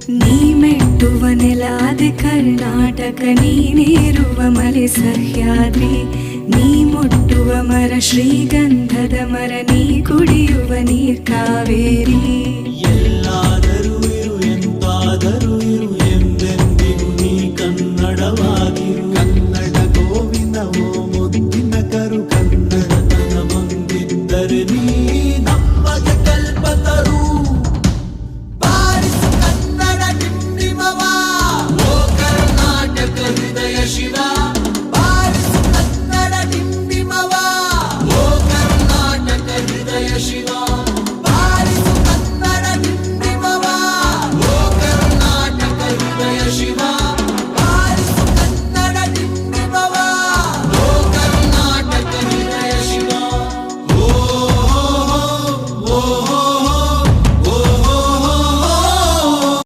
ನೀ ಮೆಟ್ಟುವ ನೆಲಾದೆ ಕರ್ನಾಟಕ, ನೀನೇರುವ ಮಲೆ ಸಹ್ಯಾದ್ರಿ, ನೀ ಮುಟ್ಟುವ ಮರ ಶ್ರೀಗಂಧದ ಮರ, ನೀ ಕುಡಿಯುವ ನೀರ್ ಕಾವೇರಿ. ಎಲ್ಲ